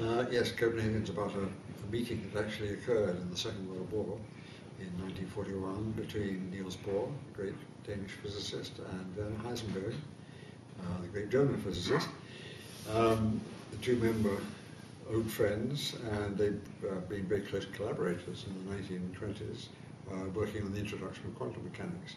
Yes, Copenhagen's about a meeting that actually occurred in the Second World War in 1941 between Niels Bohr, the great Danish physicist, and Werner Heisenberg, the great German physicist. The two men were old friends, and they've been very close collaborators in the 1920s, working on the introduction of quantum mechanics.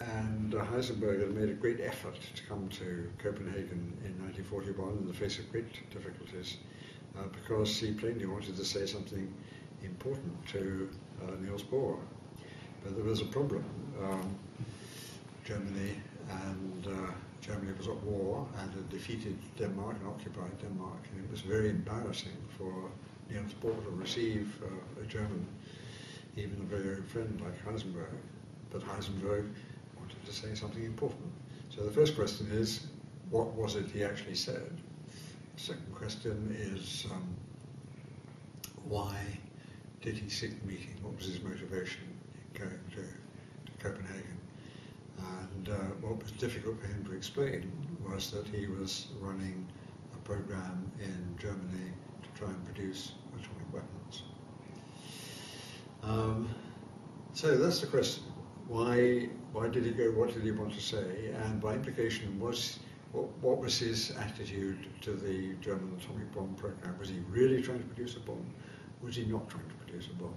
And Heisenberg had made a great effort to come to Copenhagen in 1941 in the face of great difficulties, because he plainly wanted to say something important to Niels Bohr. But there was a problem. Germany was at war and had defeated Denmark and occupied Denmark, and it was very embarrassing for Niels Bohr to receive a German, even a very old friend like Heisenberg. But Heisenberg wanted to say something important. So the first question is, what was it he actually said? The second question is, why did he seek the meeting? What was his motivation in going to Copenhagen? And what was difficult for him to explain was that he was running a program in Germany to try and produce atomic weapons. So that's the question. Why did he go? What did he want to say? And by implication, what was his attitude to the German atomic bomb program? Was he really trying to produce a bomb? Was he not trying to produce a bomb?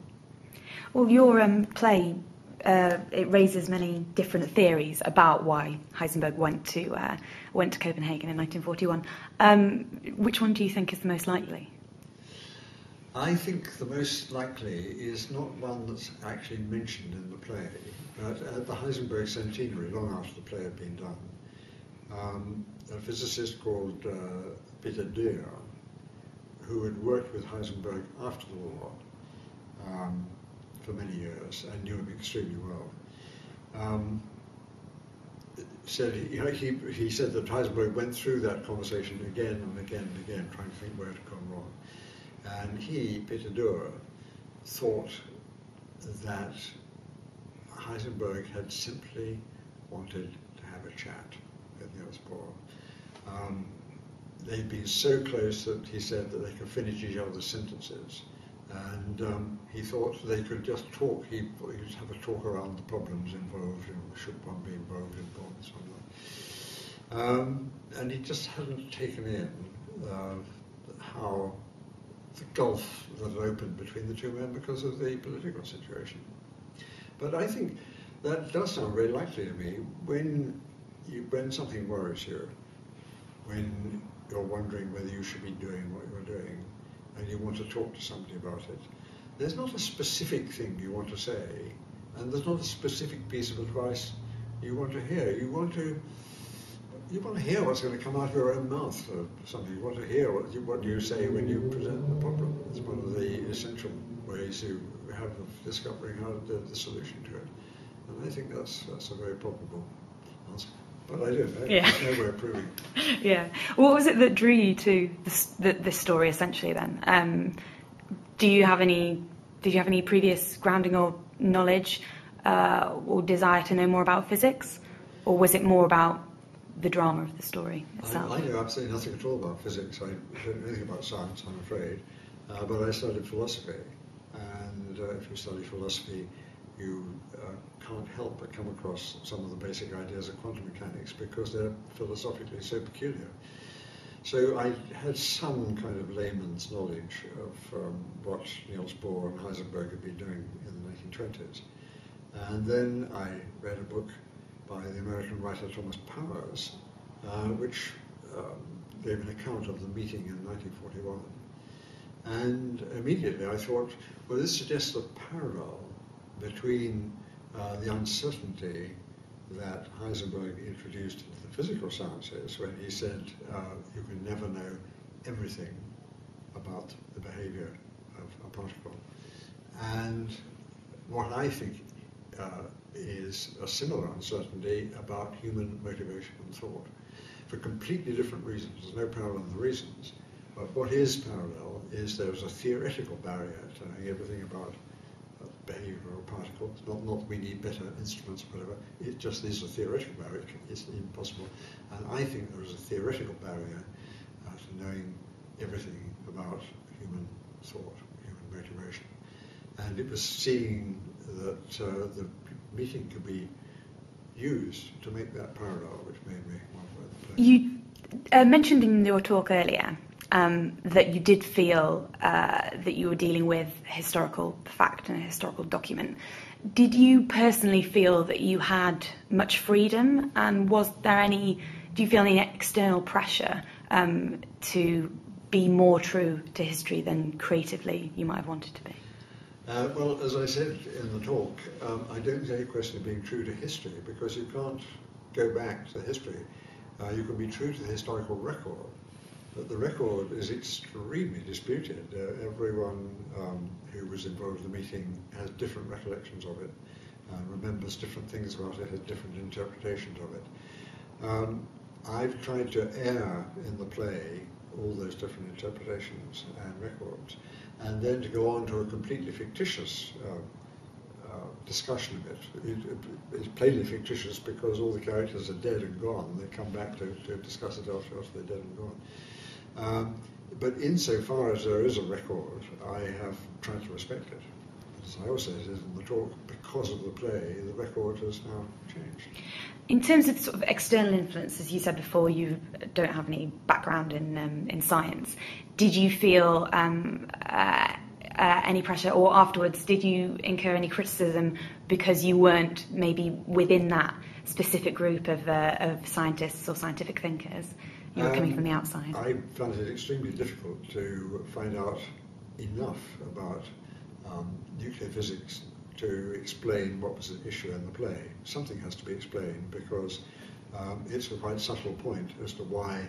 Well, your play, it raises many different theories about why Heisenberg went to Copenhagen in 1941. Which one do you think is the most likely? I think the most likely is not one that's actually mentioned in the play, but at the Heisenberg centenary, long after the play had been done, a physicist called Peter Dürr, who had worked with Heisenberg after the war for many years and knew him extremely well, said he said that Heisenberg went through that conversation again and again and again, trying to think where it had gone wrong. And he, Peter Dürr, thought that Heisenberg had simply wanted to have a chat with Niels Bohr. They'd been so close that he said that they could finish each other's sentences, and he thought they could just talk. He'd have a talk around the problems involved, and should one be involved in bombs or not. And he just hadn't taken in how the gulf that had opened between the two men because of the political situation. But I think that does sound very likely to me. When something worries you, when you're wondering whether you should be doing what you're doing, and you want to talk to somebody about it, there's not a specific thing you want to say, and there's not a specific piece of advice you want to hear. You want to hear what's going to come out of your own mouth or something. You want to hear what you say when you present the problem. It's one of the essential ways you have of discovering how the solution to it. And I think that's a very probable answer. But I don't know. Yeah. There's no way of proving. Yeah. What was it that drew you to this story, essentially, then? Did you have any previous grounding or knowledge or desire to know more about physics? Or was it more about the drama of the story itself? I know absolutely nothing at all about physics. I don't know anything about science, I'm afraid. But I studied philosophy. And if you study philosophy, you can't help but come across some of the basic ideas of quantum mechanics because they're philosophically so peculiar. So I had some kind of layman's knowledge of what Niels Bohr and Heisenberg had been doing in the 1920s. And then I read a book by the American writer Thomas Powers, which gave an account of the meeting in 1941. And immediately I thought, well, this suggests a parallel between the uncertainty that Heisenberg introduced into the physical sciences when he said you can never know everything about the behavior of a particle. And what I think is a similar uncertainty about human motivation and thought, for completely different reasons. There's no parallel in the reasons, but what is parallel is there's a theoretical barrier to knowing everything about behavior of a particle. It's not that we need better instruments or whatever, it just is a theoretical barrier, it's impossible. And I think there is a theoretical barrier to knowing everything about human thought, human motivation. And it was seeing that the meeting could be used to make that parallel, which made me want to write the play. You mentioned in your talk earlier that you did feel that you were dealing with historical fact and a historical document. Did you personally feel that you had much freedom, and do you feel any external pressure to be more true to history than creatively you might have wanted to be? Well, as I said in the talk, I don't take a question of being true to history, because you can't go back to history. You can be true to the historical record, but the record is extremely disputed. Everyone who was involved in the meeting has different recollections of it, remembers different things about it, has different interpretations of it. I've tried to air in the play all those different interpretations and records, and then to go on to a completely fictitious discussion of it. It's plainly fictitious because all the characters are dead and gone. They come back to discuss it after they're dead and gone. But insofar as there is a record, I have tried to respect it. As I also said in the talk, because of the play, the record has now changed. In terms of sort of external influence, as you said before, you don't have any background in science. Did you feel any pressure, or afterwards did you incur any criticism because you weren't maybe within that specific group of scientists or scientific thinkers? You were coming from the outside. I found it extremely difficult to find out enough about nuclear physics to explain what was at issue in the play. Something has to be explained, because it's a quite subtle point as to why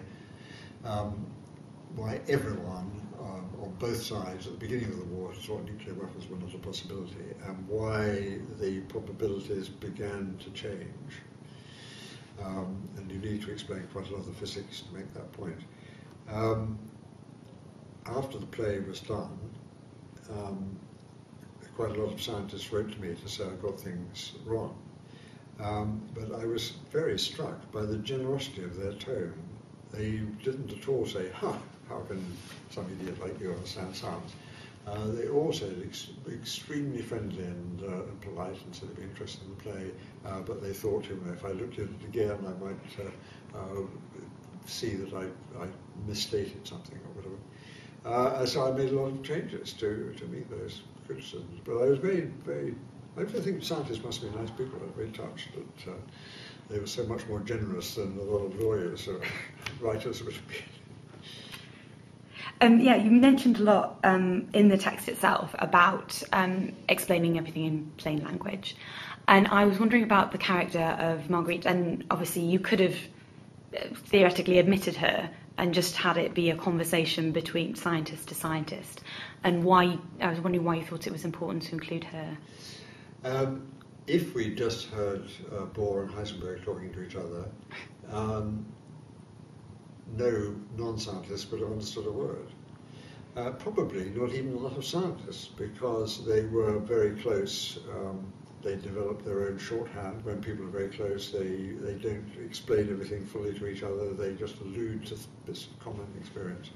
everyone on both sides at the beginning of the war thought nuclear weapons were not a possibility, and why the probabilities began to change. And you need to explain quite a lot of the physics to make that point. After the play was done, quite a lot of scientists wrote to me to say I got things wrong. But I was very struck by the generosity of their tone. They didn't at all say, how can some idiot like you understand science? They all said extremely friendly and polite, and said they'd be interested in the play, but they thought, if I looked at it again, I might see that I misstated something or whatever. So I made a lot of changes to meet those criticisms. But I was very, very, I think scientists must be nice people. I was very touched that they were so much more generous than a lot of lawyers or writers would be. Yeah, you mentioned a lot in the text itself about explaining everything in plain language. And I was wondering about the character of Marguerite, and obviously you could have theoretically admitted her and just had it be a conversation between scientist to scientist. And I was wondering why you thought it was important to include her. If we just heard Bohr and Heisenberg talking to each other, no non-scientist would have understood a word. Probably not even a lot of scientists, because they were very close. They developed their own shorthand. When people are very close, they don't explain everything fully to each other. They just allude to this common experience.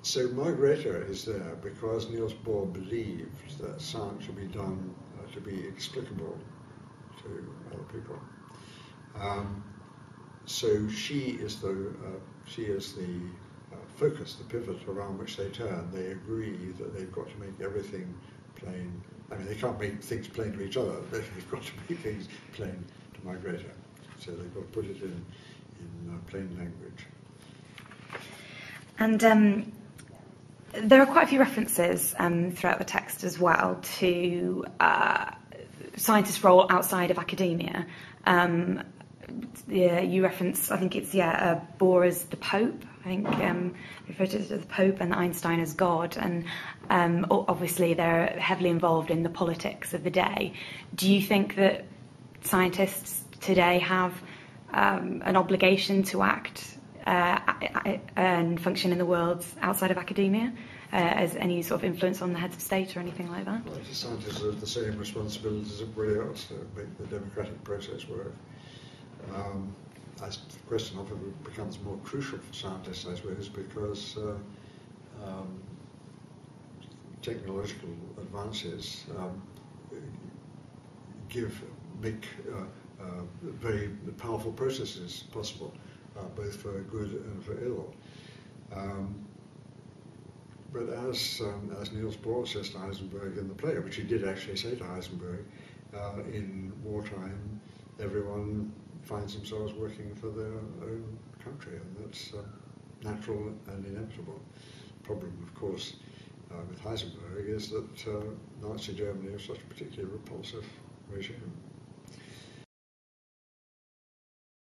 So Margareta is there because Niels Bohr believed that science should be done to be explicable to other people. So she is the focus, the pivot around which they turn. They agree that they've got to make everything plain. I mean, they can't make things plain to each other, but they've got to make things plain to Margareta. So they've got to put it in plain language. And there are quite a few references throughout the text as well to scientists' role outside of academia. You reference, I think it's Bohr as the Pope. I think referred to as the Pope, and Einstein as God, and obviously they're heavily involved in the politics of the day. Do you think that scientists today have an obligation to act and function in the world outside of academia, as any sort of influence on the heads of state or anything like that? Well, scientists have the same responsibilities as everybody else to make the democratic process work. as the question often becomes more crucial for scientists, I suppose, because technological advances make very powerful processes possible, both for good and for ill. But as Niels Bohr says to Heisenberg in the play, which he did actually say to Heisenberg, in wartime, everyone finds themselves working for their own country, and that's natural and inevitable. The problem, of course, with Heisenberg is that Nazi Germany was such a particularly repulsive regime.